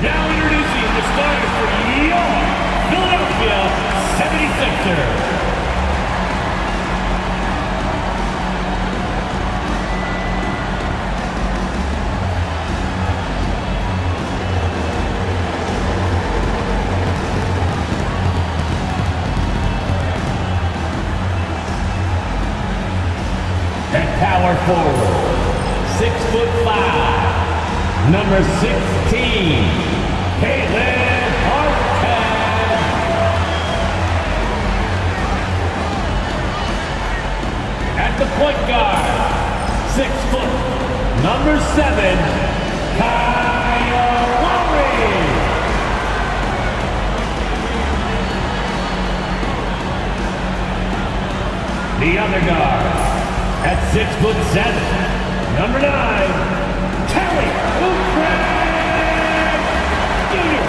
Now introducing the starter for your Philadelphia 76ers. At power forward, 6'5", number 16, Caitlin Hartman. At the point guard, 6 foot, number 7, Kyle Lowry. The other guard, at 6'7", number 9, Kelly Oubre Jr.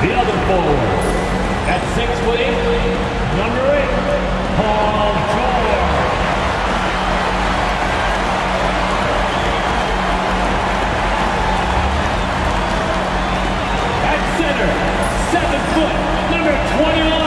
The other forward, at 6'8", number 8, Paul George. At center, 7 foot, number 21.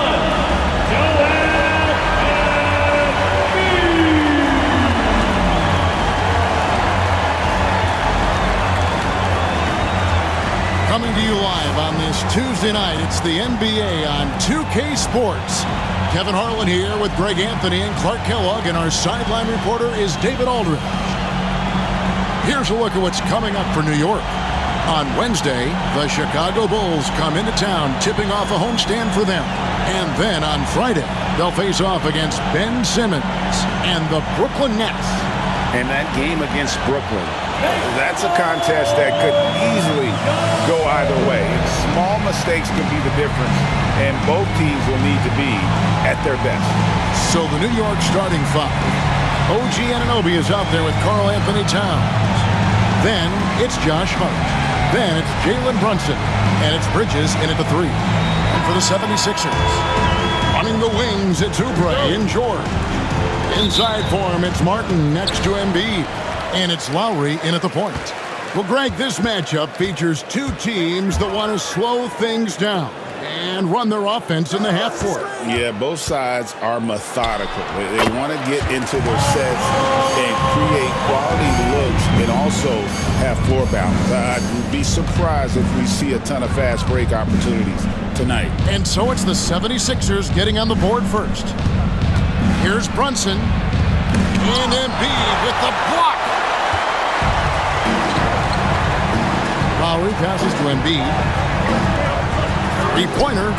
Coming to you live on this Tuesday night, it's the NBA on 2K Sports. Kevin Harlan here with Greg Anthony and Clark Kellogg, and our sideline reporter is David Aldridge. Here's a look at what's coming up for New York. On Wednesday, the Chicago Bulls come into town, tipping off a homestand for them. And then on Friday, they'll face off against Ben Simmons and the Brooklyn Nets. And that game against Brooklyn, that's a contest that could easily go either way. Small mistakes could be the difference, and both teams will need to be at their best. So the New York starting five. OG Anunoby is out there with Karl Anthony Towns. Then it's Josh Hart. Then it's Jalen Brunson. And it's Bridges in at the 3. And for the 76ers, running the wings, it's Oubre and George. Inside for him, it's Martin next to Embiid. And it's Lowry in at the point. Well, Greg, this matchup features two teams that want to slow things down and run their offense in the half court. Yeah, both sides are methodical. They want to get into their sets and create quality looks and also have floor balance. I'd be surprised if we see a ton of fast break opportunities tonight. And so it's the 76ers getting on the board first. Here's Brunson. And Embiid with the block. Lowry passes to Embiid. Three-pointer.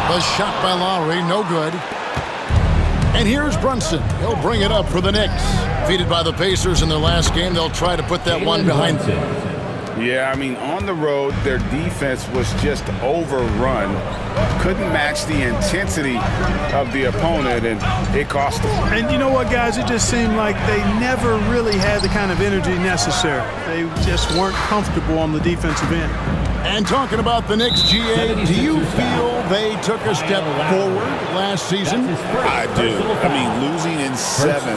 The shot by Lowry, no good. And here's Brunson. He'll bring it up for the Knicks. Defeated by the Pacers in their last game, they'll try to put that one behind them. Yeah, I mean, on the road, their defense was just overrun. Couldn't match the intensity of the opponent, and it cost them. And you know what, guys? It just seemed like they never really had the kind of energy necessary. They just weren't comfortable on the defensive end. And talking about the Knicks, GA, do you feel they took a step forward last season? I do. I mean, losing in 7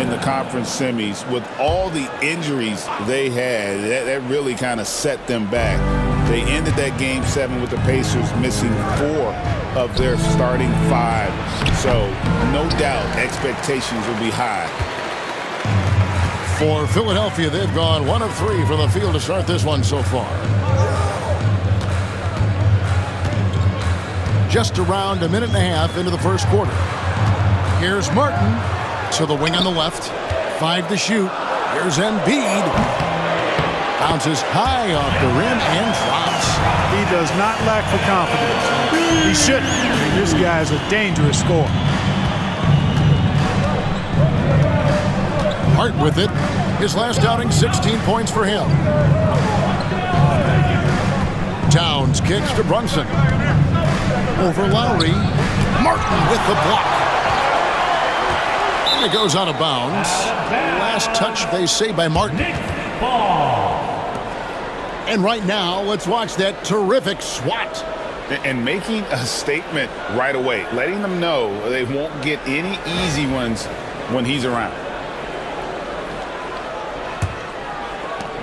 in the conference semis with all the injuries they had, that really kind of set them back. They ended that game 7 with the Pacers missing 4 of their starting 5. So, no doubt, expectations will be high. For Philadelphia, they've gone 1 of 3 from the field to start this one so far. Just around a minute and a half into the first quarter. Here's Martin to the wing on the left. 5 to shoot. Here's Embiid. Bounces high off the rim and drops. He does not lack for confidence. He shouldn't. This guy is a dangerous scorer. Hart with it. His last outing, 16 points for him. Towns kicks to Brunson. Over Lowry. Martin with the block. And it goes out of bounds. Last touch, they say, by Martin. And right now, let's watch that terrific swat. And making a statement right away, letting them know they won't get any easy ones when he's around.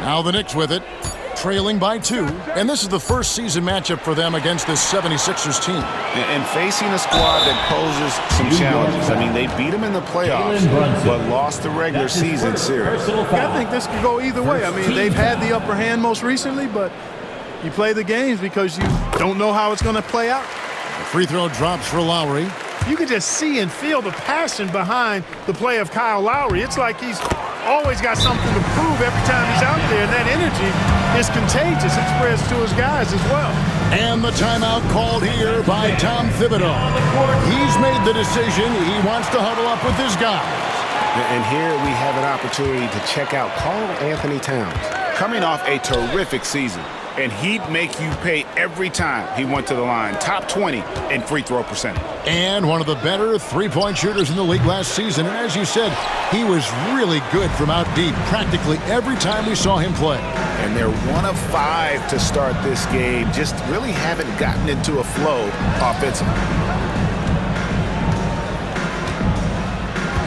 Now the Knicks with it, trailing by 2. And this is the first season matchup for them against this 76ers team. And facing a squad that poses some challenges. I mean, they beat them in the playoffs, but lost the regular season series. I think this could go either way. I mean, they've had the upper hand most recently, but you play the games because you don't know how it's going to play out. The free throw drops for Lowry. You can just see and feel the passion behind the play of Kyle Lowry. It's like he's always got something to prove every time he's out there, and that energy is contagious. It spreads to his guys as well. And the timeout called here by Tom Thibodeau. He's made the decision. He wants to huddle up with his guys. And here we have an opportunity to check out Karl Anthony Towns, coming off a terrific season. And he'd make you pay every time he went to the line. Top 20 in free throw percentage. And one of the better three-point shooters in the league last season. And as you said, he was really good from out deep practically every time we saw him play. And they're 1 of 5 to start this game. Just really haven't gotten into a flow offensively.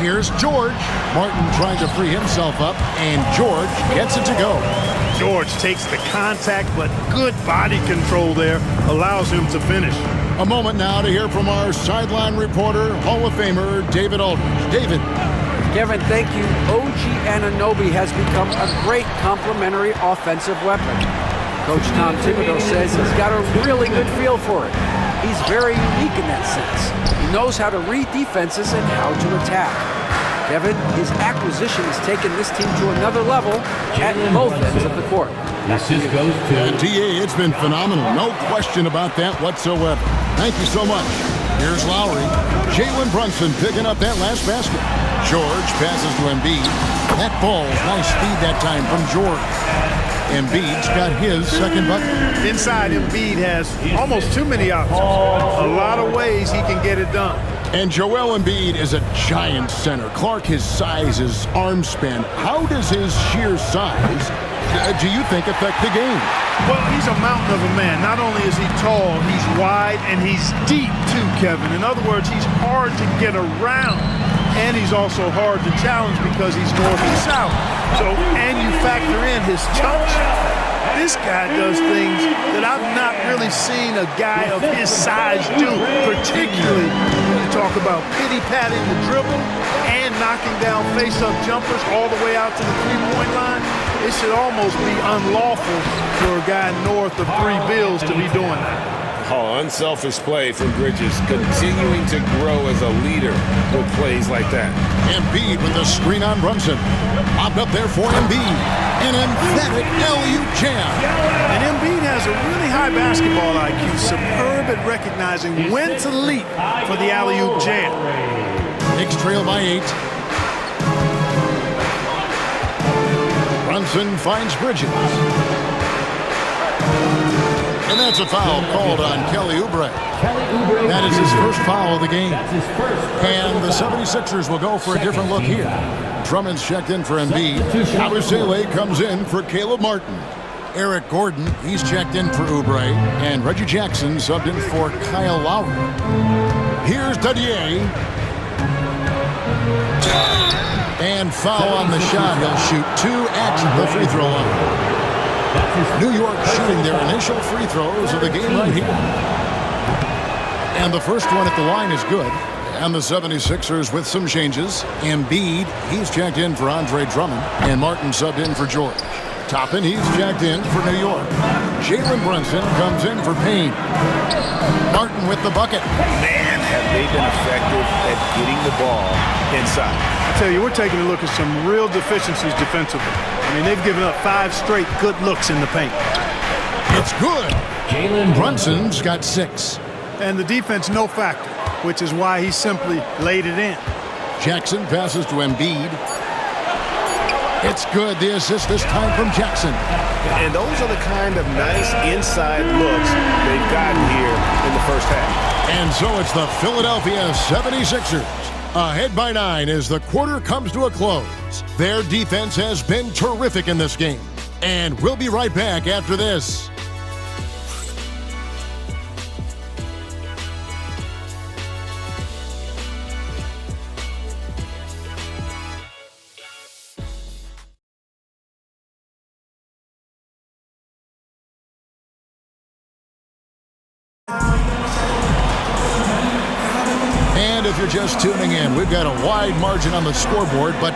Here's George. Martin trying to free himself up, and George gets it to go. George takes the contact, but good body control there allows him to finish. A moment now to hear from our sideline reporter, Hall of Famer David Aldridge. David. Kevin, thank you. OG Anunoby has become a great complementary offensive weapon. Coach Tom Thibodeau says he's got a really good feel for it. He's very unique in that sense. He knows how to read defenses and how to attack. Kevin, his acquisition has taken this team to another level at both ends of the court. T.A., it's been phenomenal. No question about that whatsoever. Thank you so much. Here's Lowry. Jalen Brunson picking up that last basket. George passes to Embiid. That ball, nice speed that time from George. Embiid's got his second bucket. Inside, Embiid has almost too many options. A lot of ways he can get it done. And Joel Embiid is a giant center. Clark, his size, his arm span. How does his sheer size, do you think, affect the game? Well, he's a mountain of a man. Not only is he tall, he's wide, and he's deep too, Kevin. In other words, he's hard to get around. And he's also hard to challenge because he's north and south. So, and you factor in his chunk shot. This guy does things that I've not really seen a guy of his size do, particularly when you talk about pity-patting the dribble and knocking down face-up jumpers all the way out to the three-point line. It should almost be unlawful for a guy north of 3 bills to be doing that. Oh, unselfish play from Bridges, continuing to grow as a leader with plays like that. Embiid with the screen on Brunson. Lobbed up there for Embiid. An emphatic alley-oop jam. And Embiid has a really high basketball IQ, superb at recognizing when to leap for the alley-oop jam. Knicks trail by 8. Brunson finds Bridges. And that's a foul called on Kelly Oubre. That is his first foul of the game. And the 76ers will go for a different look here. Drummond's checked in for Embiid. Abusele comes in for Caleb Martin. Eric Gordon, he's checked in for Oubre. And Reggie Jackson subbed in for Kyle Lowry. Here's Dadier. And foul on the shot. He'll shoot 2 at the free throw line. New York shooting their initial free throws of the game right here. And the first one at the line is good. And the 76ers with some changes. Embiid, he's checked in for Andre Drummond. And Martin subbed in for George. Toppin, he's checked in for New York. Jalen Brunson comes in for Payne. Martin with the bucket. Man, have they been effective at getting the ball inside. I tell you, we're taking a look at some real deficiencies defensively. I mean, they've given up 5 straight good looks in the paint. It's good. Brunson's got 6. And the defense no factor, which is why he simply laid it in. Jackson passes to Embiid. It's good. The assist this time from Jackson. And those are the kind of nice inside looks they've gotten here in the first half. And so it's the Philadelphia 76ers. Ahead by 9 as the quarter comes to a close. Their defense has been terrific in this game. And we'll be right back after this. if you're just tuning in, we've got a wide margin on the scoreboard, but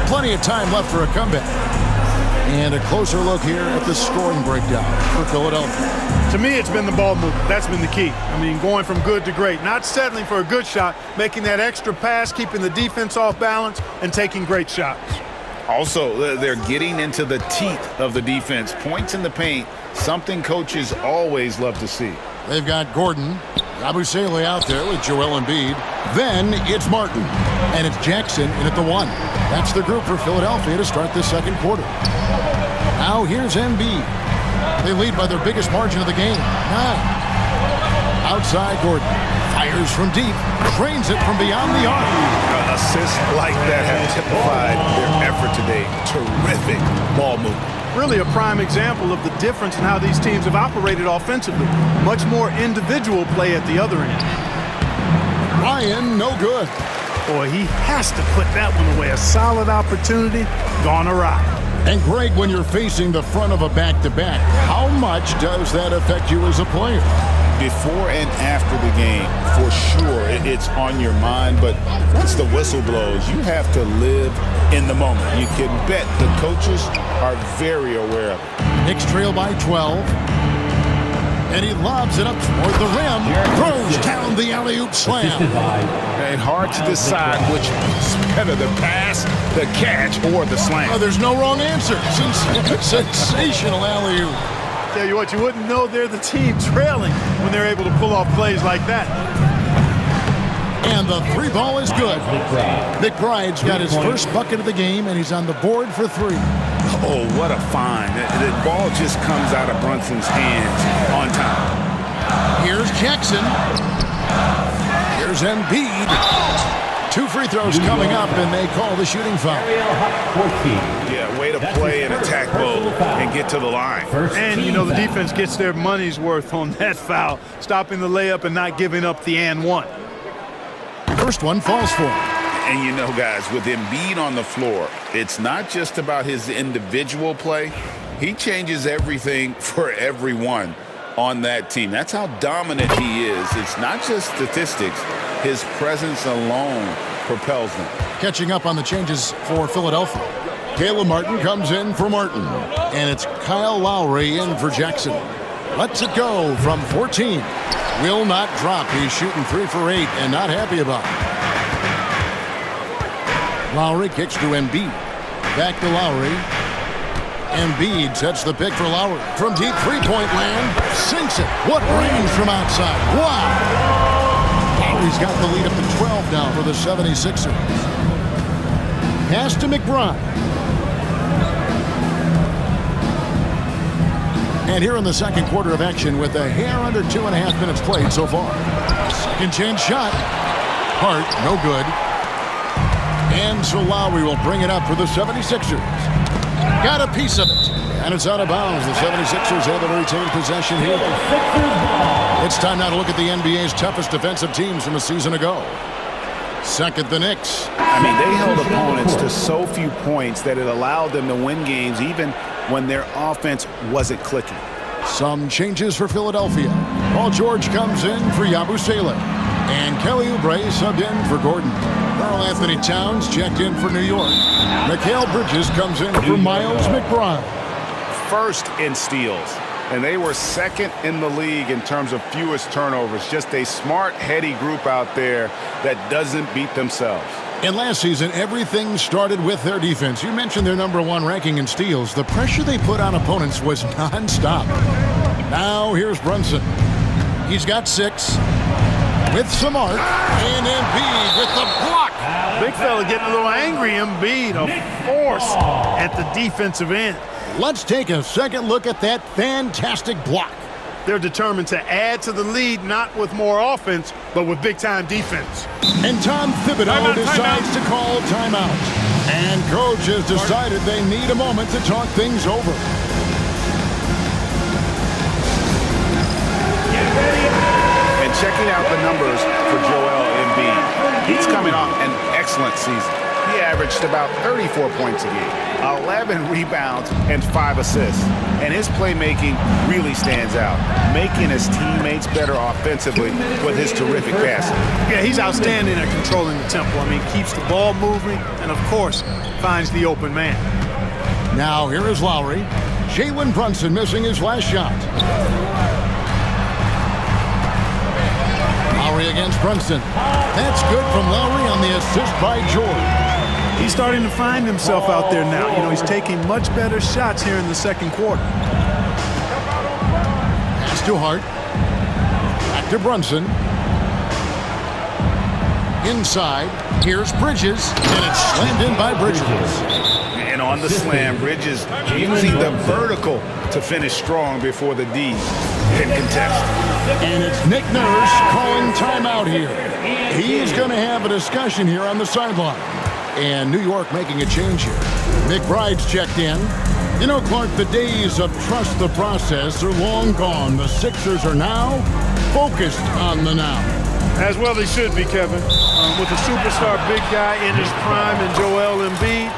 plenty of time left for a comeback. And a closer look here at the scoring breakdown for Philadelphia. To me, it's been the ball movement. That's been the key. I mean, going from good to great. Not settling for a good shot, making that extra pass, keeping the defense off balance, and taking great shots. Also, they're getting into the teeth of the defense. Points in the paint, something coaches always love to see. They've got Gordon, Yabusele out there with Joel Embiid. Then it's Martin, and it's Jackson in at the 1. That's the group for Philadelphia to start the second quarter. Now here's Embiid. They lead by their biggest margin of the game, 9. Outside Gordon, fires from deep, drains it from beyond the arc. Assists like that have typified their effort today. Terrific ball movement. Really a prime example of the difference in how these teams have operated offensively. Much more individual play at the other end. Ryan, no good. Boy, he has to put that one away. A solid opportunity, gone awry. And Greg, when you're facing the front of a back-to-back, how much does that affect you as a player? Before and after the game, for sure, it's on your mind. But once the whistle blows, you have to live in the moment. You can bet the coaches are very aware of it. Knicks trail by 12. And he lobs it up toward the rim. Throws down the alley-oop slam. And hard to decide which is better, the pass, the catch, or the slam. Oh, there's no wrong answer. Sensational alley-oop. Tell you what, you wouldn't know they're the team trailing when they're able to pull off plays like that. And the 3 ball is good. McBride's got his first bucket of the game, and he's on the board for 3. Oh, what a find. The ball just comes out of Brunson's hands on time. Here's Jackson. Here's Embiid. 2 free throws coming up, and they call the shooting foul. Yeah, way to play and attack both and get to the line. And, you know, the defense gets their money's worth on that foul, stopping the layup and not giving up the and 1. First one falls for him. And you know, guys, with Embiid on the floor, it's not just about his individual play. He changes everything for everyone on that team. That's how dominant he is. It's not just statistics. His presence alone propels them. Catching up on the changes for Philadelphia. Caleb Martin comes in for Martin. And it's Kyle Lowry in for Jackson. Lets it go from 14. Will not drop. He's shooting 3 for 8 and not happy about it. Lowry kicks to Embiid. Back to Lowry. Embiid sets the pick for Lowry. From deep three-point land, sinks it. What range from outside. Wow. Lowry's got the lead up to 12 now for the 76ers. Pass to McBride. And here in the second quarter of action with a hair under 2.5 minutes played so far. Second chance shot. Hart, no good. And so Lowry will bring it up for the 76ers. Got a piece of it. And it's out of bounds. The 76ers able to retain possession here. It's time now to look at the NBA's toughest defensive teams from a season ago. Second, the Knicks. I mean, they held opponents to so few points that it allowed them to win games even when their offense wasn't clicking. Some changes for Philadelphia. Paul George comes in for Yabusele. And Kelly Oubre subbed in for Gordon. Karl Anthony Towns checked in for New York. Mikal Bridges comes in for Miles McBride. First in steals, and they were second in the league in terms of fewest turnovers. Just a smart, heady group out there that doesn't beat themselves. And last season, everything started with their defense. You mentioned their #1 ranking in steals. The pressure they put on opponents was nonstop. Now here's Brunson. He's got 6. With some art, and Embiid with the block. Big fella getting a little angry. Embiid, a force at the defensive end. Let's take a second look at that fantastic block. They're determined to add to the lead, not with more offense, but with big-time defense. And Tom Thibodeau decides to call timeout. And coach has decided they need a moment to talk things over. Checking out the numbers for Joel Embiid. He's coming off an excellent season. he averaged about 34 points a game, 11 rebounds, and 5 assists. And his playmaking really stands out, making his teammates better offensively with his terrific passing. Yeah, he's outstanding at controlling the tempo. I mean, keeps the ball moving and, of course, finds the open man. Now here is Lowry. Jalen Brunson missing his last shot. Lowry against Brunson. That's good from Lowry on the assist by George. He's starting to find himself out there now. You know, he's taking much better shots here in the second quarter. Pass to Hart. Back to Brunson. Inside. Here's Bridges. And it's slammed in by Bridges. And on the slam, Bridges using the vertical to finish strong before the D can contest. And it's Nick Nurse calling timeout here. He's going to have a discussion here on the sideline. And New York making a change here. McBride's checked in. You know, Clark, the days of trust the process are long gone. The Sixers are now focused on the now. As well they should be, Kevin. With a superstar big guy in his prime and Joel Embiid,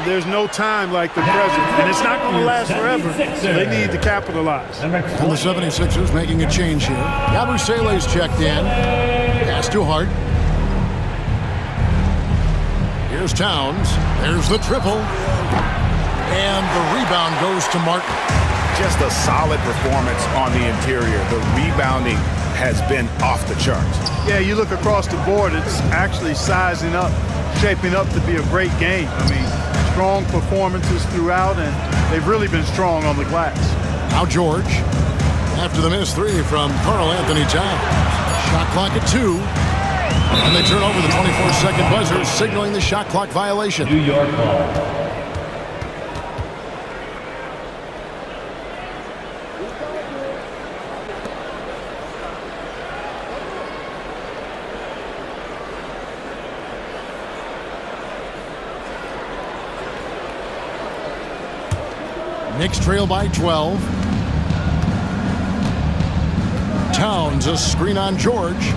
there's no time like the present. And it's not going to last forever, so they need to capitalize. And the 76ers making a change here. Yabusele's checked in. Pass to Hart. Here's Towns. There's the triple. And the rebound goes to Martin. Just a solid performance on the interior. The rebounding has been off the charts. Yeah, you look across the board, it's actually sizing up, shaping up to be a great game. I mean, strong performances throughout, and they've really been strong on the glass. Now George, after the missed three from Karl Anthony Towns. Shot clock at 2. And they turn over the 24-second buzzer, signaling the shot clock violation. New York ball. Knicks trail by 12. Towns, a screen on George.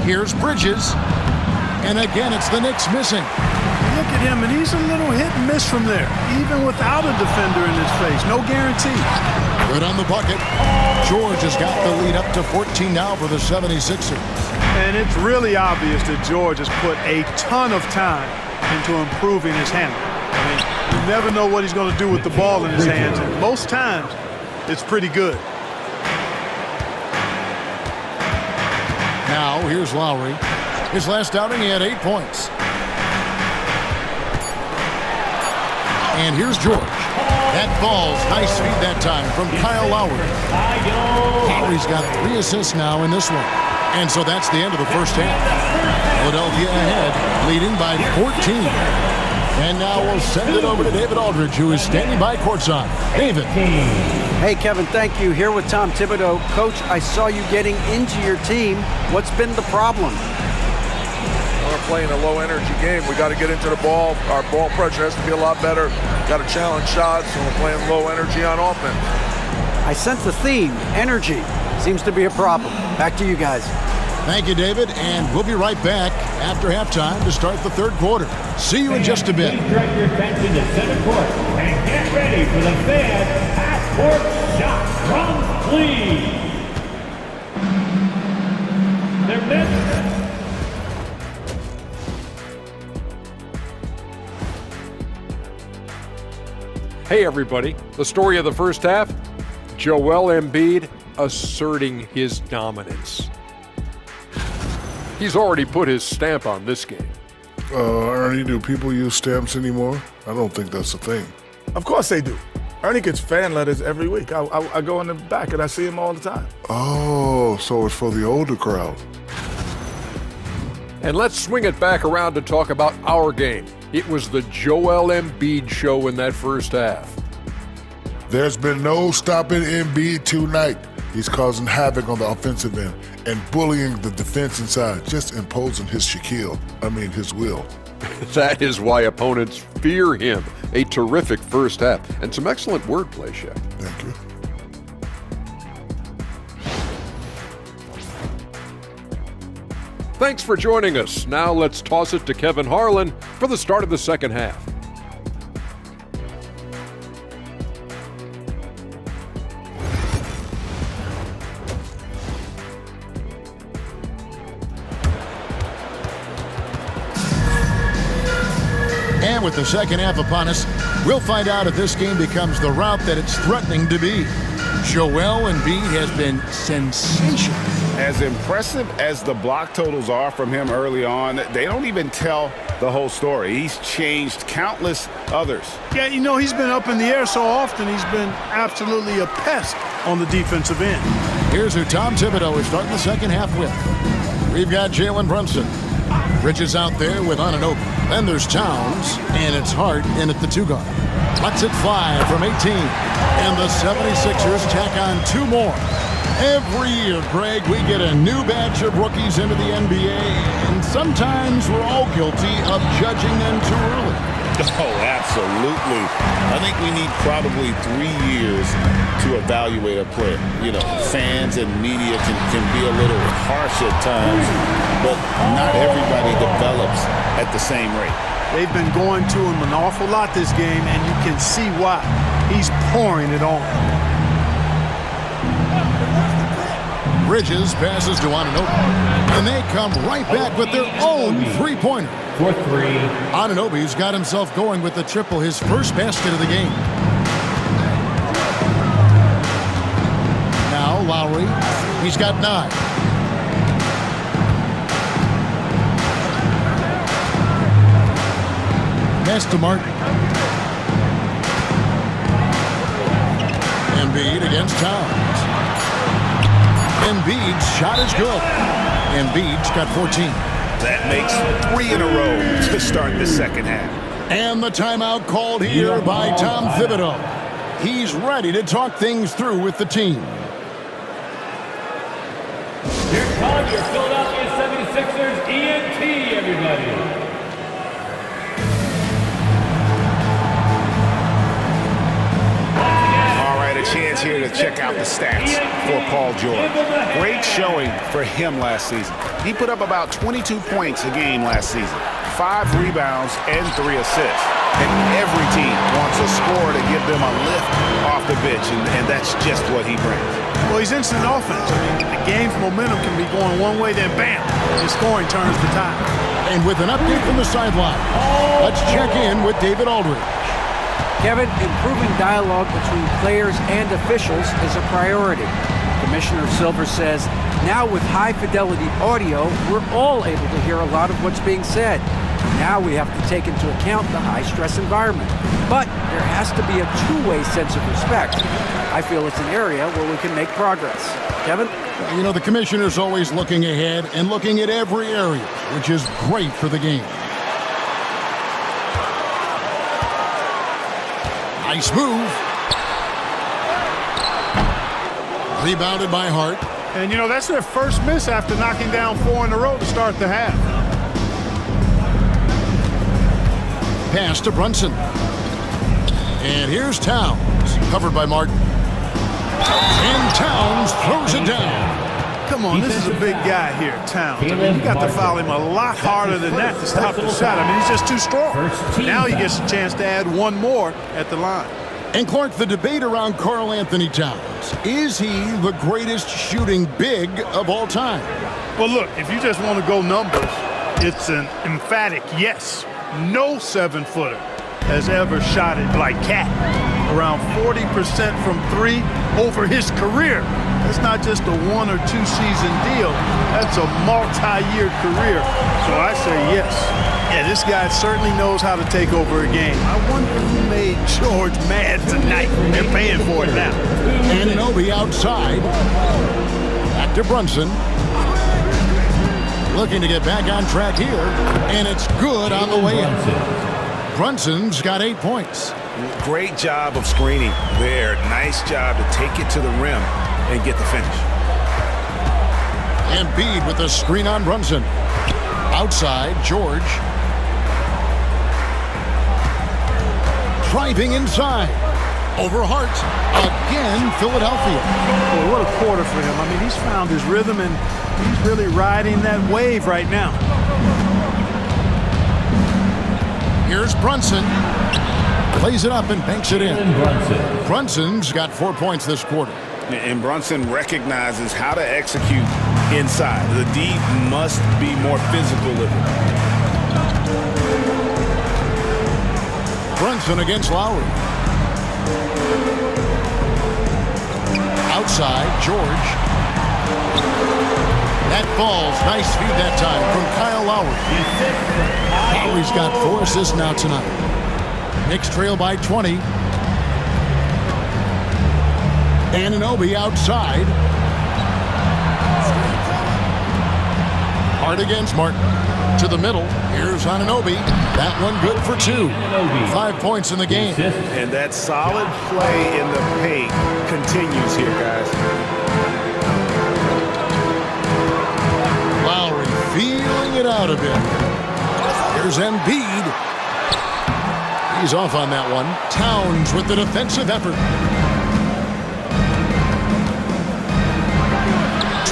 Here's Bridges. And again, it's the Knicks missing. Look at him, and he's a little hit and miss from there, even without a defender in his face. No guarantee. Good on the bucket. George has got the lead up to 14 now for the 76ers. And it's really obvious that George has put a ton of time into improving his handle. I mean, you never know what he's going to do with the ball in his hands, and most times it's pretty good. Now, here's Lowry. His last outing, he had 8 points. And here's George. That ball's nice feed that time from Kyle Lowry. Lowry's got 3 assists now in this one. And so that's the end of the first half. Philadelphia ahead, leading by 14. And now we'll send it over to David Aldridge, who is standing by courtside. David. Hey, Kevin, thank you. Here with Tom Thibodeau. Coach, I saw you getting into your team. What's been the problem? We're playing a low-energy game. We got to get into the ball. Our ball pressure has to be a lot better. Got to challenge shots, and we're playing low energy on offense. I sense the theme, energy, seems to be a problem. Back to you guys. Thank you, David, and we'll be right back after halftime to start the third quarter. See you in just a bit. Please direct your attention to center court and get ready for the fan passport shot from Cleveland. They're missed. Hey everybody, the story of the first half, Joel Embiid asserting his dominance. He's already put his stamp on this game. Ernie, do people use stamps anymore? I don't think that's a thing. Of course they do. Ernie gets fan letters every week. I go in the back and I see him all the time. Oh, so it's for the older crowd. And let's swing it back around to talk about our game. It was the Joel Embiid show in that first half. There's been no stopping Embiid tonight. He's causing havoc on the offensive end and bullying the defense inside, just imposing his his will. That is why opponents fear him. A terrific first half and some excellent wordplay, Shaq. Thank you. Thanks for joining us. Now let's toss it to Kevin Harlan for the start of the second half. And with the second half upon us, we'll find out if this game becomes the rout that it's threatening to be. Joel Embiid has been sensational. As impressive as the block totals are from him early on, they don't even tell the whole story. He's changed countless others. Yeah, you know, he's been up in the air so often, he's been absolutely a pest on the defensive end. Here's who Tom Thibodeau is starting the second half with. We've got Jalen Brunson. Bridges out there with Anunoby. Then there's Towns, and it's Hart in at the 2-guard. Lets it fly from 18. And the 76ers tack on 2 more. Every year, Greg, we get a new batch of rookies into the NBA, and sometimes we're all guilty of judging them too early. Oh, absolutely. I think we need probably 3 years to evaluate a player. You know, fans and media can be a little harsh at times, but not everybody develops at the same rate. They've been going to him an awful lot this game, and you can see why. He's pouring it on. Bridges passes to Anunoby, and they come right back with their own three-pointer. For 3. Anunoby's got himself going with the triple, his first basket of the game. Now Lowry, he's got 9. Pass to Martin. Embiid against Towns. Embiid's shot is good. Embiid's got 14. That makes 3 in a row to start the second half. And the timeout called here by Tom Thibodeau. He's ready to talk things through with the team. Here comes your Philadelphia 76ers ENT, everybody. Chance here to check out the stats for Paul George. Great showing for him last season. He put up about 22 points a game last season, 5 rebounds and 3 assists. And every team wants a scorer to give them a lift off the bench, and that's just what he brings. Well, he's instant offense. I mean, the game's momentum can be going one way, then bam, his scoring turns the tide. And with an update from the sideline, let's check in with David Aldridge. Kevin, improving dialogue between players and officials is a priority. Commissioner Silver says, now with high-fidelity audio, we're all able to hear a lot of what's being said. Now we have to take into account the high-stress environment. But there has to be a two-way sense of respect. I feel it's an area where we can make progress. Kevin? You know, the commissioner's always looking ahead and looking at every area, which is great for the game. Nice move. Rebounded by Hart. And, you know, that's their first miss after knocking down 4 in a row to start the half. Pass to Brunson. And here's Towns, covered by Martin. And Towns throws it down. Come on, this is a big guy here, Towns. I mean, you got to foul him a lot harder than that to stop the shot. I mean, he's just too strong. Now he gets a chance to add 1 more at the line. And Clark, the debate around Karl Anthony Towns. Is he the greatest shooting big of all time? Well, look, if you just want to go numbers, it's an emphatic yes. No 7-footer has ever shot it like Cat. Around 40% from 3 over his career. That's not just a 1 or 2 season deal. That's a multi-year career. So I say yes. Yeah, this guy certainly knows how to take over a game. I wonder who made George mad tonight. They're paying for it now. Anunoby outside. Back to Brunson. Looking to get back on track here. And it's good on the way in. Brunson's got 8 points. Great job of screening there. Nice job to take it to the rim and get the finish. Embiid with a screen on Brunson. Outside, George. Driving inside. Over Hart. Again, Philadelphia. Well, what a quarter for him. I mean, he's found his rhythm, and he's really riding that wave right now. Here's Brunson. Plays it up and banks it in. Brunson's got 4 points this quarter. And Brunson recognizes how to execute inside. The D must be more physical with it. Brunson against Lowry. Outside, George. That falls. Nice feed that time from Kyle Lowry. Lowry's got 4 assists now tonight. Knicks trail by 20. Anunoby outside. Hard against Martin. To the middle. Here's Anunoby. That one good for 2. 5 points in the game. And that solid play in the paint continues here, guys. Lowry feeling it out a bit. Here's Embiid. He's off on that one. Towns with the defensive effort.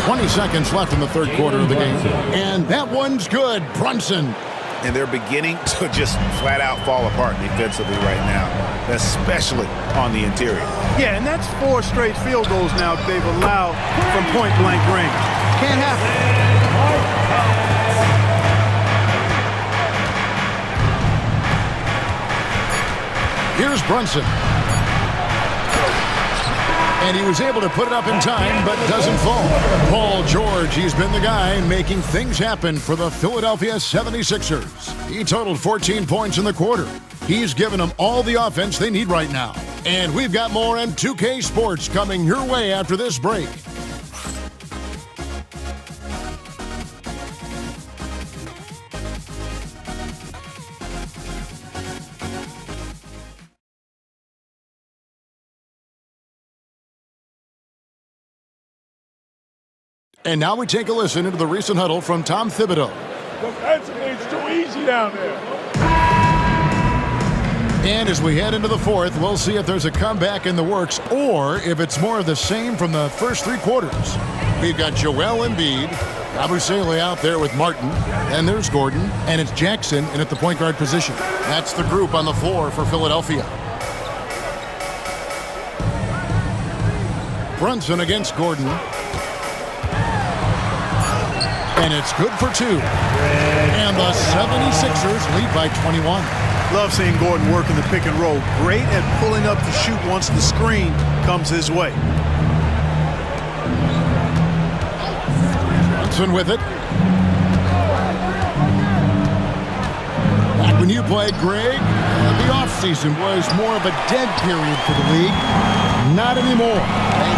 20 seconds left in the third quarter of the game. And that one's good. Brunson. And they're beginning to just flat out fall apart defensively right now, especially on the interior. Yeah, and that's 4 straight field goals now they've allowed from point-blank range. Can't happen. Here's Brunson. And he was able to put it up in time, but doesn't fall. Paul George, he's been the guy making things happen for the Philadelphia 76ers. He totaled 14 points in the quarter. He's given them all the offense they need right now. And we've got more M2K Sports coming your way after this break. And now we take a listen into the recent huddle from Tom Thibodeau. Defensively, it's too easy down there. And as we head into the fourth, we'll see if there's a comeback in the works or if it's more of the same from the first 3 quarters. We've got Joel Embiid, Yabusele out there with Martin, and there's Gordon, and it's Jackson in at the point guard position. That's the group on the floor for Philadelphia. Brunson against Gordon. And it's good for 2. And the 76ers lead by 21. Love seeing Gordon work in the pick and roll. Great at pulling up to shoot once the screen comes his way. Brunson with it. Back when you played, Greg, the offseason was more of a dead period for the league. Not anymore.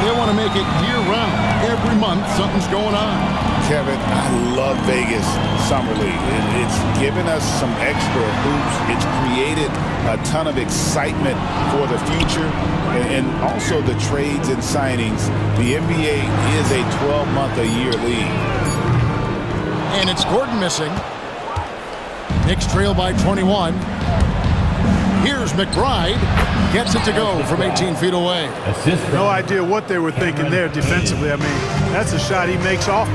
They want to make it year-round. Every month, something's going on. Kevin, I love Vegas Summer League. It's given us some extra hoops. It's created a ton of excitement for the future. And also the trades and signings. The NBA is a 12-month-a-year league. And it's Gordon missing. Knicks trail by 21. Here's McBride. Gets it to go from 18 feet away. No idea what they were thinking there defensively. I mean, that's a shot he makes often.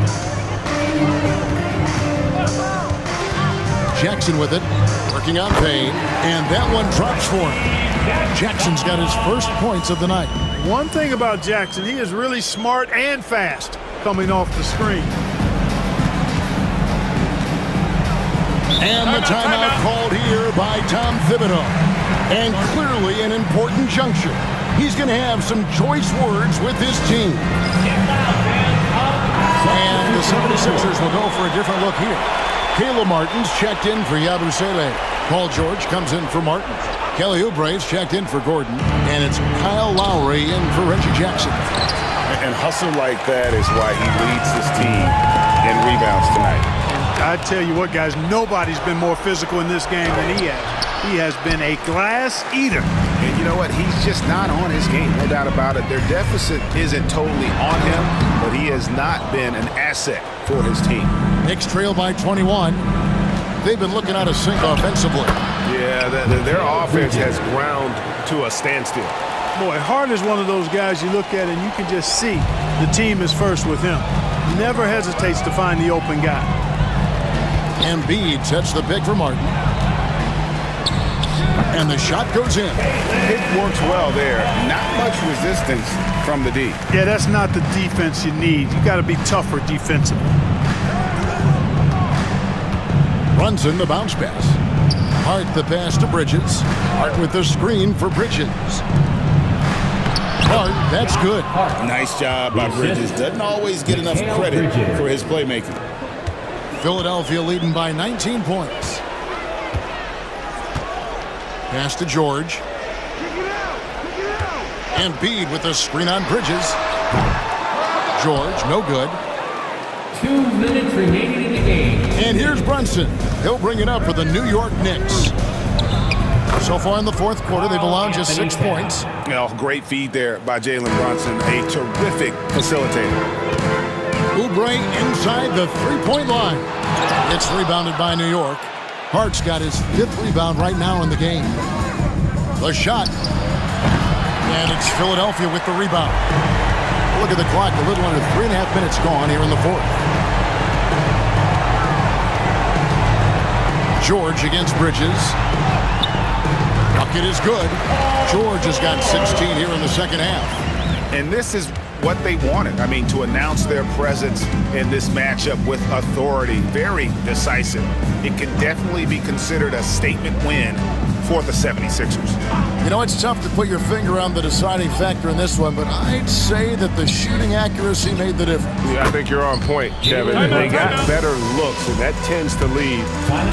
Jackson with it, working on Payne, and that one drops for him. Jackson's got his first points of the night. One thing about Jackson, he is really smart and fast coming off the screen. And the timeout called here by Tom Thibodeau. And clearly an important juncture. He's going to have some choice words with his team. And the 76ers will go for a different look here. Caleb Martin's checked in for Yabusele. Paul George comes in for Martin. Kelly Oubre's checked in for Gordon. And it's Kyle Lowry in for Reggie Jackson. And hustle like that is why he leads this team in rebounds tonight. I tell you what, guys, nobody's been more physical in this game than he has. He has been a glass eater. And you know what? He's just not on his game, no doubt about it. Their deficit isn't totally on him, but he has not been an asset for his team. Knicks trail by 21. They've been looking out of sync offensively. Yeah, their offense has ground to a standstill. Boy, Hart is one of those guys you look at and you can just see the team is first with him. Never hesitates to find the open guy. Embiid sets the pick for Martin. And the shot goes in. Pick works well there. Not much resistance from the D. Yeah, that's not the defense you need. You got to be tougher defensively. Brunson the bounce pass. Hart the pass to Bridges. Hart with the screen for Bridges. Hart, that's good. Nice job by Bridges. Doesn't always get enough credit for his playmaking. Philadelphia leading by 19 points. Pass to George. Embiid with the screen on Bridges. George, no good. 2 minutes remaining in the game. And here's Brunson. He'll bring it up for the New York Knicks. So far in the fourth quarter, they've allowed just 6 points. You know, great feed there by Jalen Brunson, a terrific facilitator. Oubre inside the three-point line. It's rebounded by New York. Hart's got his 5th rebound right now in the game. The shot. And it's Philadelphia with the rebound. Look at the clock, a little under 3.5 minutes gone here in the fourth. George against Bridges. Bucket is good. George has got 16 here in the second half. And this is what they wanted. I mean, to announce their presence in this matchup with authority. Very decisive. It can definitely be considered a statement win for the 76ers. You know, it's tough to put your finger on the deciding factor in this one, but I'd say that the shooting accuracy made the difference. Yeah, I think you're on point, Kevin. They got better looks, and that tends to lead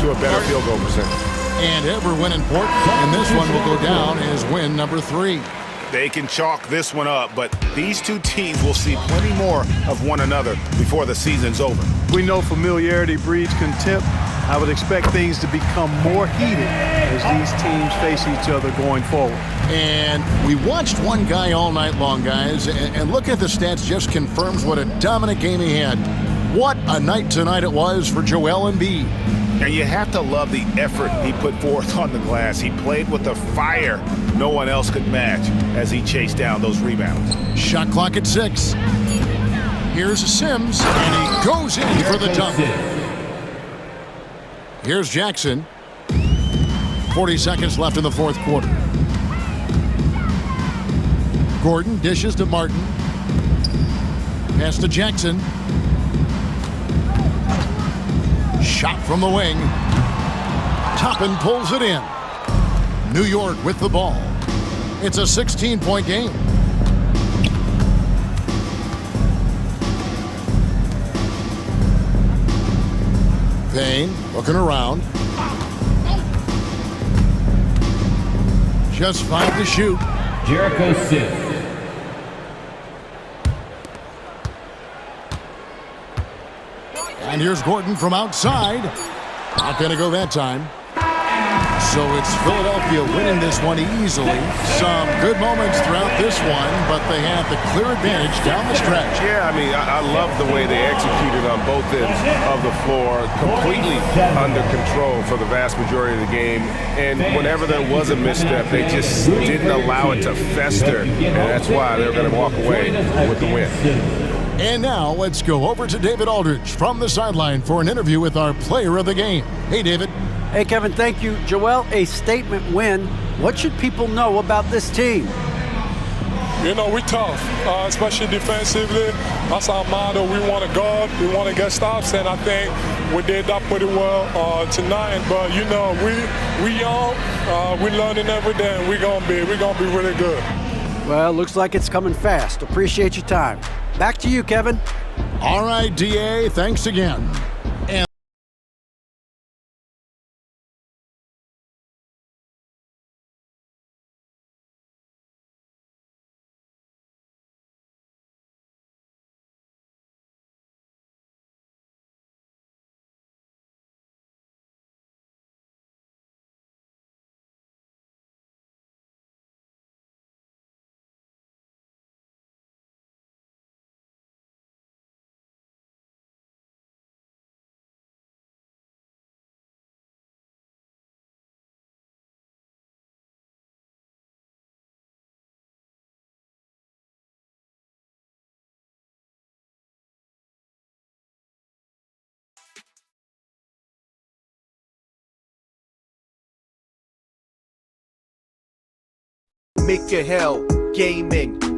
to a better field goal percentage. And ever when important, and this one will go down as win number 3. They can chalk this one up, but these two teams will see plenty more of one another before the season's over. We know familiarity breeds contempt. I would expect things to become more heated as these teams face each other going forward. And we watched one guy all night long, guys, and look at the stats just confirms what a dominant game he had. What a night tonight it was for Joel Embiid. And you have to love the effort he put forth on the glass. He played with a fire no one else could match as he chased down those rebounds. Shot clock at 6. Here's Sims, and he goes in for the dunk. Here's Jackson. 40 seconds left in the fourth quarter. Gordon dishes to Martin. Pass to Jackson. Shot from the wing. Toppin pulls it in. New York with the ball. It's a 16-point game. Payne looking around. Just 5 to shoot. Jericho Sims. And here's Gordon from outside. Not going to go that time. So it's Philadelphia winning this one easily. Some good moments throughout this one, but they have the clear advantage down the stretch. Yeah, I mean, I love the way they executed on both ends of the floor, completely under control for the vast majority of the game. And whenever there was a misstep, they just didn't allow it to fester, and that's why they're going to walk away with the win. And now let's go over to David Aldridge from the sideline for an interview with our player of the game. Hey, David. Hey, Kevin, thank you. Joel, a statement win. What should people know about this team? You know, we're tough, especially defensively. That's our motto. We want to guard, we want to get stops, and I think we did that pretty well tonight. But you know, we young, we're learning every day, and we're gonna be really good. Well, looks like it's coming fast. Appreciate your time. Back to you, Kevin. All right, DA, thanks again. make your hell gaming.